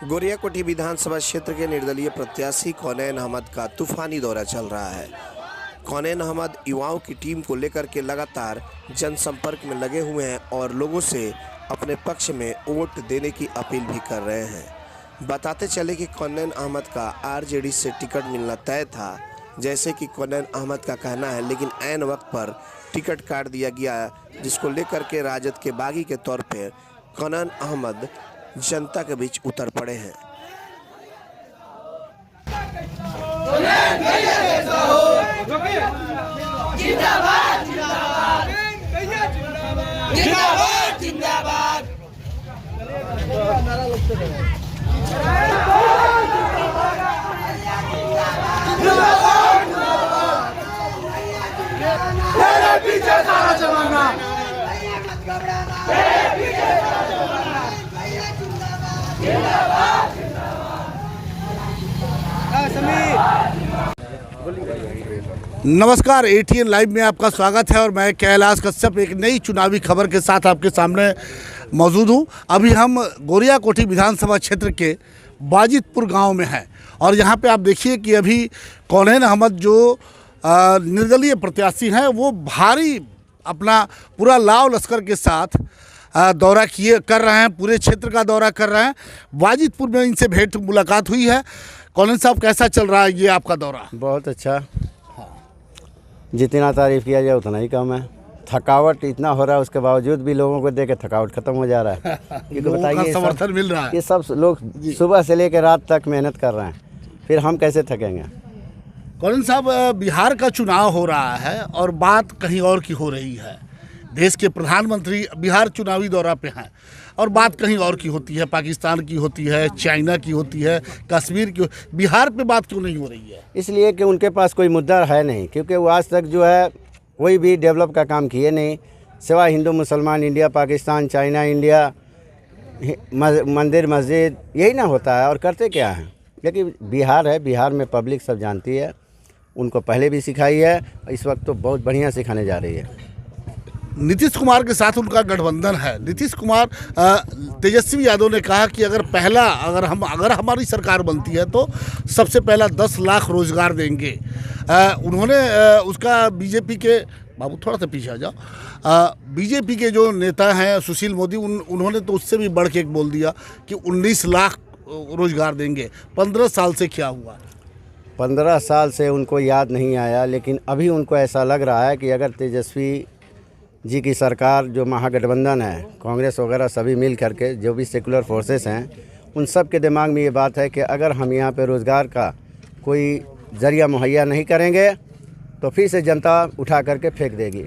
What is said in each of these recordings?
गोरियाकोटी विधानसभा क्षेत्र के निर्दलीय प्रत्याशी कौनैन अहमद का तूफानी दौरा चल रहा है। कौनैन अहमद युवाओं की टीम को लेकर के लगातार जनसंपर्क में लगे हुए हैं और लोगों से अपने पक्ष में वोट देने की अपील भी कर रहे हैं। बताते चले कि कौनैन अहमद का आरजेडी से टिकट मिलना तय था, जैसे कि कौनैन अहमद का कहना है, लेकिन ऐन वक्त पर टिकट काट दिया गया, जिसको लेकर के राजद के बागी के तौर पर कौनैन अहमद जनता के बीच उतर पड़े हैं। जिंदाबाद जिंदाबाद जिंदाबाद तेरे पीछे सारा जमाना, नमस्कार, एटीएन लाइव में आपका स्वागत है और मैं कैलाश कश्यप एक नई चुनावी खबर के साथ आपके सामने मौजूद हूं। अभी हम गोरियाकोटी विधानसभा क्षेत्र के बाजितपुर गांव में हैं और यहां पे आप देखिए कि अभी कौनैन अहमद जो निर्दलीय प्रत्याशी हैं वो भारी अपना पूरा लाव लश्कर के साथ दौरा कर रहे हैं, पूरे क्षेत्र का दौरा कर रहे हैं। बाजितपुर में इनसे भेंट मुलाकात हुई है। कौनैन साहब, कैसा चल रहा है ये आपका दौरा? बहुत अच्छा। जितना तारीफ़ किया जाए उतना ही कम है। थकावट इतना हो रहा है, उसके बावजूद भी लोगों को देख के थकावट खत्म हो जा रहा है। क्योंकि बताइए, समर्थन मिल रहा है। ये सब लोग सुबह से लेकर रात तक मेहनत कर रहे हैं, फिर हम कैसे थकेंगे? कौनैन साहब, बिहार का चुनाव हो रहा है और बात कहीं और की हो रही है। देश के प्रधानमंत्री बिहार चुनावी दौरा पे हैं और बात कहीं और की होती है, पाकिस्तान की होती है, चाइना की होती है, कश्मीर की। बिहार पे बात क्यों नहीं हो रही है? इसलिए कि उनके पास कोई मुद्दा है नहीं, क्योंकि वो आज तक जो है कोई भी डेवलप का काम किए नहीं, सिवाय हिंदू मुसलमान, इंडिया पाकिस्तान, चाइना इंडिया, मंदिर मस्जिद, यही ना होता है। और करते क्या हैं? लेकिन बिहार है, बिहार में पब्लिक सब जानती है, उनको पहले भी सिखाई है, इस वक्त तो बहुत बढ़िया सिखाने जा रही है। नीतीश कुमार के साथ उनका गठबंधन है। नीतीश कुमार, तेजस्वी यादव ने कहा कि अगर हमारी सरकार बनती है तो सबसे पहला 10 लाख रोजगार देंगे। उन्होंने उसका बीजेपी के, बाबू थोड़ा सा पीछे आ जाओ, बीजेपी के जो नेता हैं सुशील मोदी, उन्होंने तो उससे भी बढ़ के एक बोल दिया कि 19 लाख रोजगार देंगे। 15 साल से क्या हुआ? 15 साल से उनको याद नहीं आया, लेकिन अभी उनको ऐसा लग रहा है कि अगर तेजस्वी जी की सरकार, जो महागठबंधन है, कांग्रेस वगैरह सभी मिल करके, जो भी सेकुलर फोर्सेस हैं, उन सब के दिमाग में ये बात है कि अगर हम यहाँ पे रोज़गार का कोई ज़रिया मुहैया नहीं करेंगे तो फिर से जनता उठा करके फेंक देगी।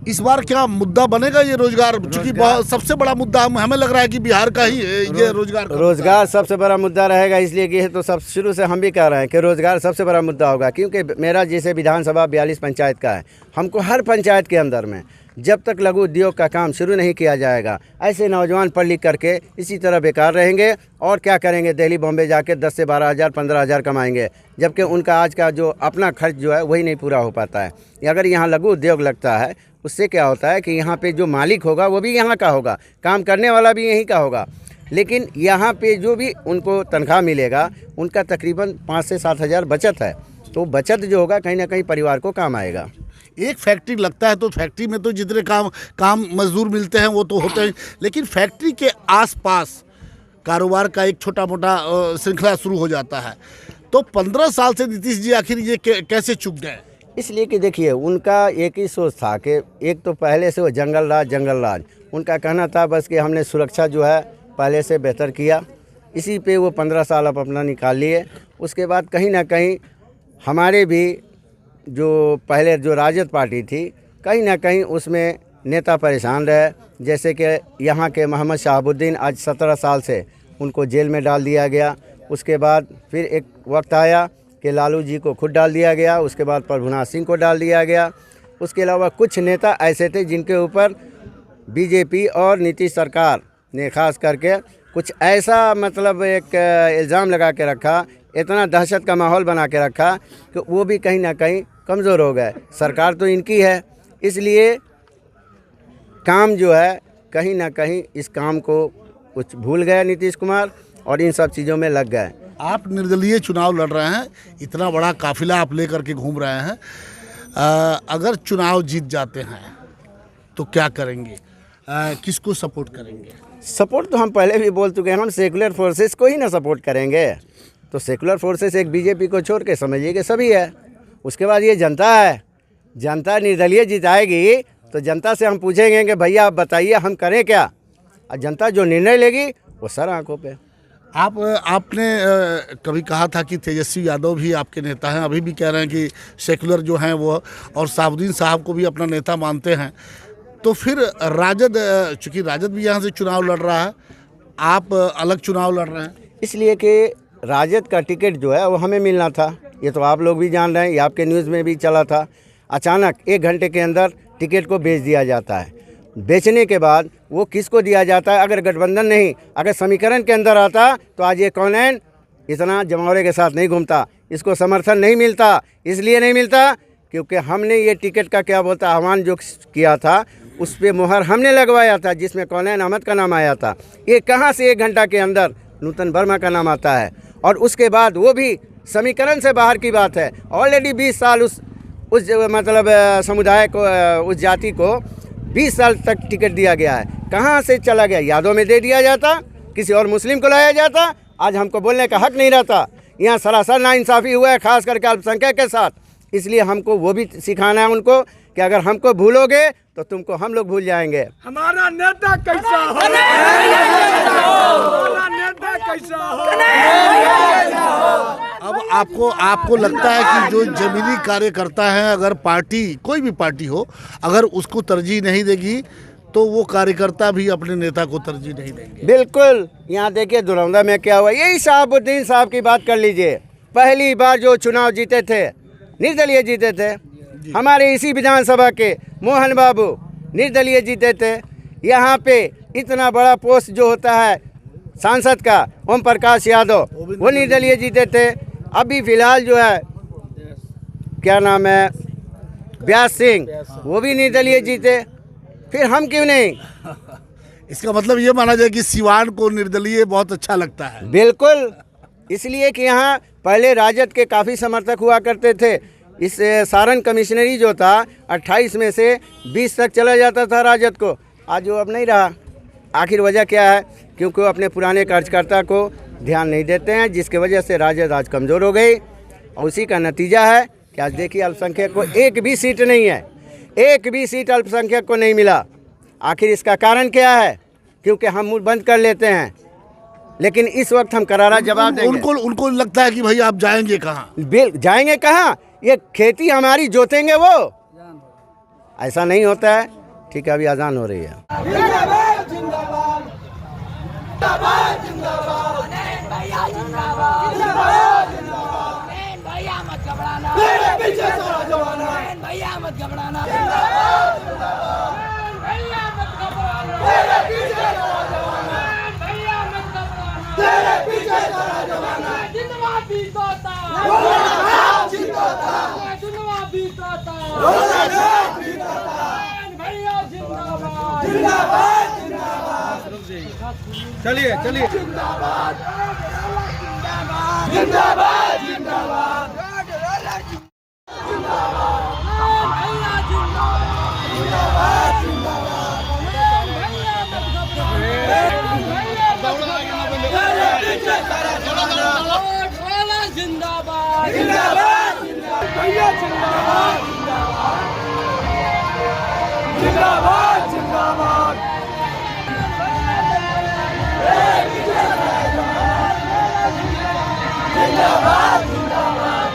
इस बार क्या मुद्दा बनेगा ये रोजगार? चूंकि सबसे बड़ा मुद्दा हमें लग रहा है कि बिहार का ही ये रोजगार सबसे बड़ा मुद्दा रहेगा। इसलिए कि तो सब शुरू से हम भी कह रहे हैं कि रोजगार सबसे बड़ा मुद्दा होगा, क्योंकि मेरा जैसे विधानसभा 42 पंचायत का है, हमको हर पंचायत के अंदर में जब तक लघु उद्योग का काम शुरू नहीं किया जाएगा, ऐसे नौजवान पढ़ लिख करके इसी तरह बेकार रहेंगे और क्या करेंगे? दिल्ली बॉम्बे जाके 10 से 12 हज़ार 15 हज़ार कमाएंगे, जबकि उनका आज का जो अपना खर्च जो है वही नहीं पूरा हो पाता है। अगर यहाँ लघु उद्योग लगता है, उससे क्या होता है कि यहाँ पे जो मालिक होगा वो भी यहाँ का होगा, काम करने वाला भी यहीं का होगा, लेकिन यहाँ पे जो भी उनको तनख्वाह मिलेगा उनका तकरीबन 5 से 7 हज़ार बचत है। तो बचत जो होगा कहीं ना कहीं परिवार को काम आएगा। एक फैक्ट्री लगता है तो फैक्ट्री में तो जितने काम मजदूर मिलते हैं वो तो होते हैं, लेकिन फैक्ट्री के आसपास कारोबार का एक छोटा मोटा श्रृंखला शुरू हो जाता है। तो 15 साल से नीतीश जी आखिर ये कैसे चुप गए? इसलिए कि देखिए, उनका एक ही सोच था कि एक तो पहले से वो जंगल राज, उनका कहना था बस कि हमने सुरक्षा जो है पहले से बेहतर किया, इसी पे वो 15 साल अब अपना निकाल लिए। उसके बाद कहीं ना कहीं हमारे भी जो पहले जो राजद पार्टी थी, कहीं ना कहीं उसमें नेता परेशान रहे, जैसे कि यहाँ के मोहम्मद शहाबुद्दीन, आज 17 साल से उनको जेल में डाल दिया गया। उसके बाद फिर एक वक्त आया कि लालू जी को खुद डाल दिया गया, उसके बाद प्रभुनाथ सिंह को डाल दिया गया। उसके अलावा कुछ नेता ऐसे थे जिनके ऊपर बीजेपी और नीतीश सरकार ने खास करके कुछ ऐसा मतलब एक इल्ज़ाम लगा के रखा, इतना दहशत का माहौल बना के रखा कि वो भी कहीं ना कहीं कमज़ोर हो गए। सरकार तो इनकी है, इसलिए काम जो है कहीं ना कहीं इस काम को कुछ भूल गया नीतीश कुमार और इन सब चीज़ों में लग गए। आप निर्दलीय चुनाव लड़ रहे हैं, इतना बड़ा काफिला आप लेकर के घूम रहे हैं, अगर चुनाव जीत जाते हैं तो क्या करेंगे, किसको सपोर्ट करेंगे? सपोर्ट तो हम पहले भी बोल चुके हैं, हम सेकुलर फोर्सेस को ही ना सपोर्ट करेंगे। तो सेकुलर फोर्सेस एक बीजेपी को छोड़ के समझिए कि सभी है। उसके बाद ये जनता है, जनता निर्दलीय जिताएगी तो जनता से हम पूछेंगे कि भैया आप बताइए हम करें क्या, और जनता जो निर्णय लेगी वो सर आंखों पे। आपने कभी कहा था कि तेजस्वी यादव भी आपके नेता हैं, अभी भी कह रहे हैं कि सेकुलर जो हैं वो, और साबुद्दीन साहब को भी अपना नेता मानते हैं। तो फिर राजद, चूँकि राजद भी यहाँ से चुनाव लड़ रहा है, आप अलग चुनाव लड़ रहे हैं, इसलिए कि राजद का टिकट जो है वो हमें मिलना था। ये तो आप लोग भी जान रहे हैं, ये आपके न्यूज़ में भी चला था। अचानक 1 घंटे के अंदर टिकट को बेच दिया जाता है। बेचने के बाद वो किसको दिया जाता है? अगर गठबंधन नहीं, अगर समीकरण के अंदर आता तो आज ये कौनैन इतना जमावड़े के साथ नहीं घूमता। इसको समर्थन नहीं मिलता, इसलिए नहीं मिलता क्योंकि हमने ये टिकट का क्या बोलता आह्वान जो किया था उस पर मुहर हमने लगवाया था, जिसमें कौनैन अहमद का नाम आया था। ये कहाँ से 1 घंटा के अंदर नूतन वर्मा का नाम आता है? और उसके बाद वो भी समीकरण से बाहर की बात है। ऑलरेडी 20 साल उस मतलब समुदाय को, उस जाति को 20 साल तक टिकट दिया गया है। कहाँ से चला गया? यादों में दे दिया जाता, किसी और मुस्लिम को लाया जाता, आज हमको बोलने का हक नहीं रहता। यहाँ सरासर नाइंसाफ़ी हुआ है, खास करके अल्पसंख्यक के साथ। इसलिए हमको वो भी सिखाना है उनको कि अगर हमको भूलोगे तो तुमको हम लोग भूल जाएंगे। हमारा नेता कैसा हो, हमारा नेता कैसा हो। अब आपको लगता है कि जो जमीनी कार्यकर्ता हैं, अगर पार्टी कोई भी पार्टी हो, अगर उसको तरजीह नहीं देगी तो वो कार्यकर्ता भी अपने नेता को तरजीह नहीं देंगे? बिल्कुल। यहाँ देखिए दुरौंदा में क्या हुआ, यही साहबुद्दीन साहब की बात कर लीजिए। पहली बार जो चुनाव जीते थे निर्दलीय जीते थे, हमारे इसी विधानसभा के मोहन बाबू निर्दलीय जीते थे। यहाँ पे इतना बड़ा पोस्ट जो होता है सांसद का, ओम प्रकाश यादव, वो निर्दलीय जीते थे। अभी फिलहाल जो है क्या नाम है, व्यास सिंह, वो भी निर्दलीय जीते। फिर हम क्यों नहीं? इसका मतलब ये माना जाए कि सिवान को निर्दलीय बहुत अच्छा लगता है। बिल्कुल, इसलिए कि यहाँ पहले राजद के काफ़ी समर्थक हुआ करते थे। इस सारण कमिश्नरी जो था 28 में से 20 तक चला जाता था राजद को, आज वो अब नहीं रहा। आखिर वजह क्या है? क्योंकि वो अपने पुराने कार्यकर्ता को ध्यान नहीं देते हैं, जिसकी वजह से राजद आज कमज़ोर हो गई। और उसी का नतीजा है कि आज देखिए अल्पसंख्यक को एक भी सीट नहीं है, एक भी सीट अल्पसंख्यक को नहीं मिला। आखिर इसका कारण क्या है? क्योंकि हम मुंह बंद कर लेते हैं, लेकिन इस वक्त हम करारा जवाब देंगे। उनको लगता है कि भाई आप जाएंगे कहाँ? जाएंगे कहाँ? ये खेती हमारी जोतेंगे वो? ऐसा नहीं होता है। ठीक है, अभी अजान हो रही है। जिंदाबाद जिंदाबाद जिंदाबाद जिंदाबाद भैया जिंदाबाद जिंदाबाद जिंदाबाद भैया मत घबराना, तेरे पीछे सारा जमाना, भैया मत घबराना, जिंदाबाद जिंदाबाद भैया मत घबराना, तेरे पीछे सारा जमाना, भैया मत घबराना, तेरे पीछे सारा जमाना। जिंदाबाद बीतोता, जिंदाबाद बीतोता, जिंदाबाद बीतोता, भैया जिंदाबाद जिंदाबाद जिंदाबाद। चलिए चलिए, जिंदाबाद जिंदाबाद जिंदाबाद जिंदाबाद भैया जिंदाबाद जिंदाबाद जिंदाबाद भैया मत घबराओ, जिंदाबाद जिंदाबाद भैया जिंदाबाद जिंदाबाद जिंदाबाद। जिंदाबाद जिंदाबाद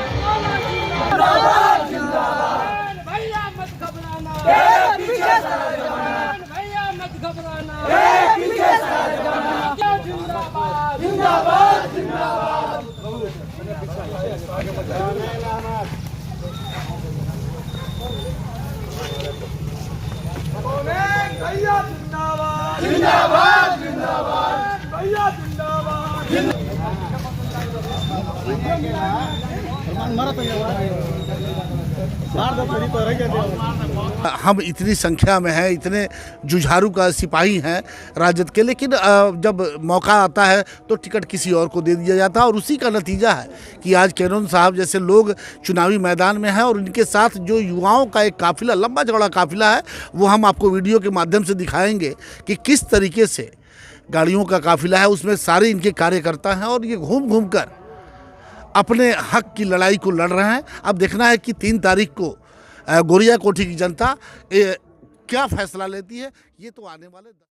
जिंदाबाद जिंदाबाद भैया मत घबराना, पीछे सारा जमाना, भैया मत घबराना, पीछे सारा जमाना, जिंदाबाद जिंदाबाद जिंदाबाद। भैया जिंदाबाद जिंदाबाद जिंदाबाद भैया जिंदाबाद। हम इतनी संख्या में हैं, इतने जुझारू का सिपाही हैं राजद के, लेकिन जब मौका आता है तो टिकट किसी और को दे दिया जाता है। और उसी का नतीजा है कि आज कैनोन साहब जैसे लोग चुनावी मैदान में हैं और इनके साथ जो युवाओं का एक काफिला, लंबा चौड़ा काफिला है, वो हम आपको वीडियो के माध्यम से दिखाएंगे कि किस तरीके से गाड़ियों का काफिला है, उसमें सारे इनके कार्यकर्ता हैं और ये घूम घूम कर अपने हक की लड़ाई को लड़ रहे हैं। अब देखना है कि 3 तारीख को गोरिया कोठी की जनता क्या फैसला लेती है, ये तो आने वाले